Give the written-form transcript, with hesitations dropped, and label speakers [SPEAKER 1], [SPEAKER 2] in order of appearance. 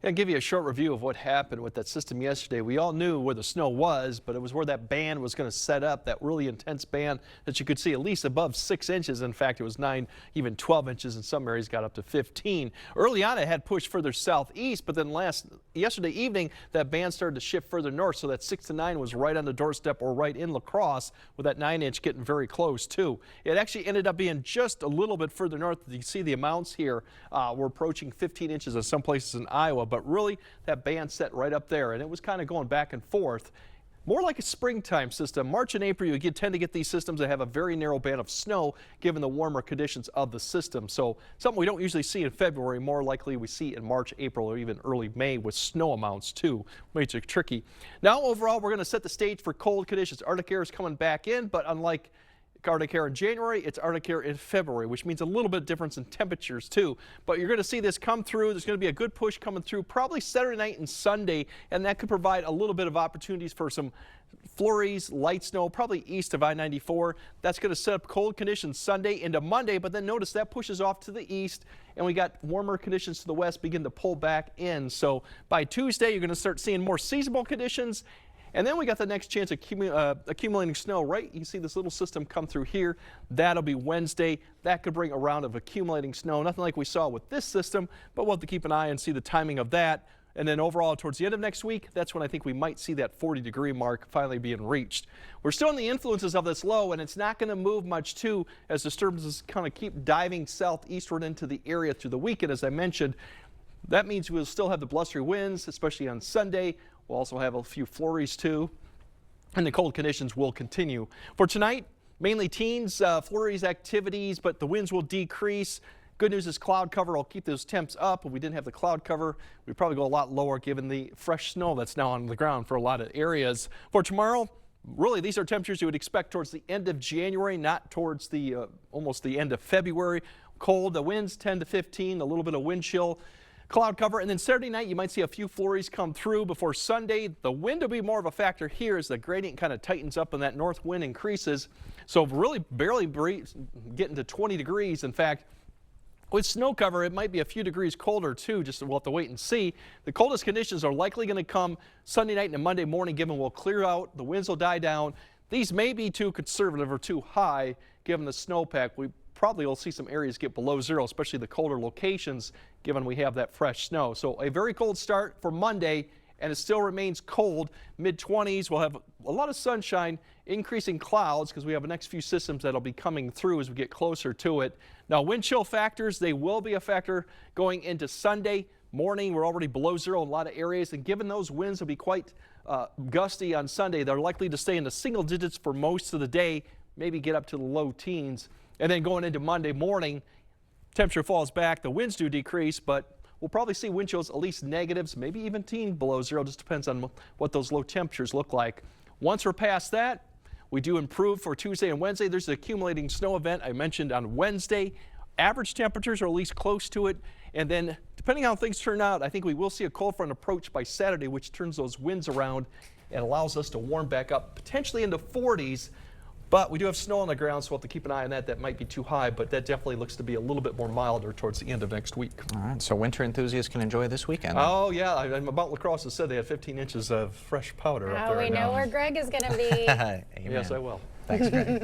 [SPEAKER 1] I'll give you a short review of what happened with that system yesterday. We all knew where the snow was, but it was where that band was going to set up, that really intense band that you could see at least above 6 inches. In fact, it was 9, even 12 inches. In some areas got up to 15. Early on, it had pushed further southeast, but then yesterday evening, that band started to shift further north, so that 6 to 9 was right on the doorstep or right in La Crosse, with that 9-inch getting very close too. It actually ended up being just a little bit further north. You see the amounts here. We're approaching 15 inches in some places in Iowa, but really that band set right up there, and it was kind of going back and forth. More like a springtime system. March and April, you tend to get these systems that have a very narrow band of snow given the warmer conditions of the system. So something we don't usually see in February, more likely we see in March, April, or even early May with snow amounts too. Makes it tricky. Now overall, we're going to set the stage for cold conditions. Arctic air is coming back in, but unlike Arctic air in January, it's Arctic air in February, which means a little bit of difference in temperatures too. But you're going to see this come through. There's going to be a good push coming through probably Saturday night and Sunday, and that could provide a little bit of opportunities for some flurries, light snow, probably east of I-94. That's going to set up cold conditions Sunday into Monday, but then notice that pushes off to the east, and we got warmer conditions to the west begin to pull back in. So by Tuesday, you're going to start seeing more seasonal conditions. And then we got the next chance of accumulating snow, right? You can see this little system come through here. That'll be Wednesday. That could bring a round of accumulating snow. Nothing like we saw with this system, but we'll have to keep an eye and see the timing of that. And then overall, towards the end of next week, that's when I think we might see that 40-degree mark finally being reached. We're still in the influences of this low, and it's not going to move much too as disturbances kind of keep diving southeastward into the area through the weekend, as I mentioned. That means we'll still have the blustery winds, especially on Sunday. We'll also have a few flurries too, and the cold conditions will continue. For tonight, mainly teens, flurries, activities, but the winds will decrease. Good news is cloud cover will keep those temps up. If we didn't have the cloud cover, we'd probably go a lot lower given the fresh snow that's now on the ground for a lot of areas. For tomorrow, really these are temperatures you would expect towards the end of January, not towards the almost the end of February. Cold, the winds 10 to 15, a little bit of wind chill. Cloud cover, and then Saturday night you might see a few flurries come through before Sunday. The wind will be more of a factor here as the gradient kind of tightens up and that north wind increases. So really barely getting to 20 degrees. In fact, with snow cover, it might be a few degrees colder too, just we'll have to wait and see. The coldest conditions are likely going to come Sunday night and Monday morning, given we'll clear out, the winds will die down. These may be too conservative or too high given the snowpack. We probably will see some areas get below zero, especially the colder locations, given we have that fresh snow. So a very cold start for Monday, and it still remains cold. Mid-20s, we'll have a lot of sunshine, increasing clouds because we have the next few systems that'll be coming through as we get closer to it. Now, wind chill factors, they will be a factor going into Sunday morning. We're already below zero in a lot of areas, and given those winds will be quite gusty on Sunday, they're likely to stay in the single digits for most of the day, maybe get up to the low teens. And then going into Monday morning, temperature falls back, the winds do decrease, but we'll probably see wind chills at least negatives, maybe even below zero, just depends on what those low temperatures look like. Once we're past that, we do improve for Tuesday and Wednesday. There's the accumulating snow event I mentioned on Wednesday. Average temperatures are at least close to it, and then depending on how things turn out, I think we will see a cold front approach by Saturday, which turns those winds around and allows us to warm back up, potentially into 40s. But we do have snow on the ground, so we'll have to keep an eye on that. That might be too high, but that definitely looks to be a little bit more milder towards the end of next week.
[SPEAKER 2] All right, so winter enthusiasts can enjoy this weekend.
[SPEAKER 1] Oh, yeah. I'm about La Crosse has said they had 15 inches of fresh powder up there.
[SPEAKER 3] We know where Greg is going to be.
[SPEAKER 1] Yes, I will.
[SPEAKER 2] Thanks, Greg.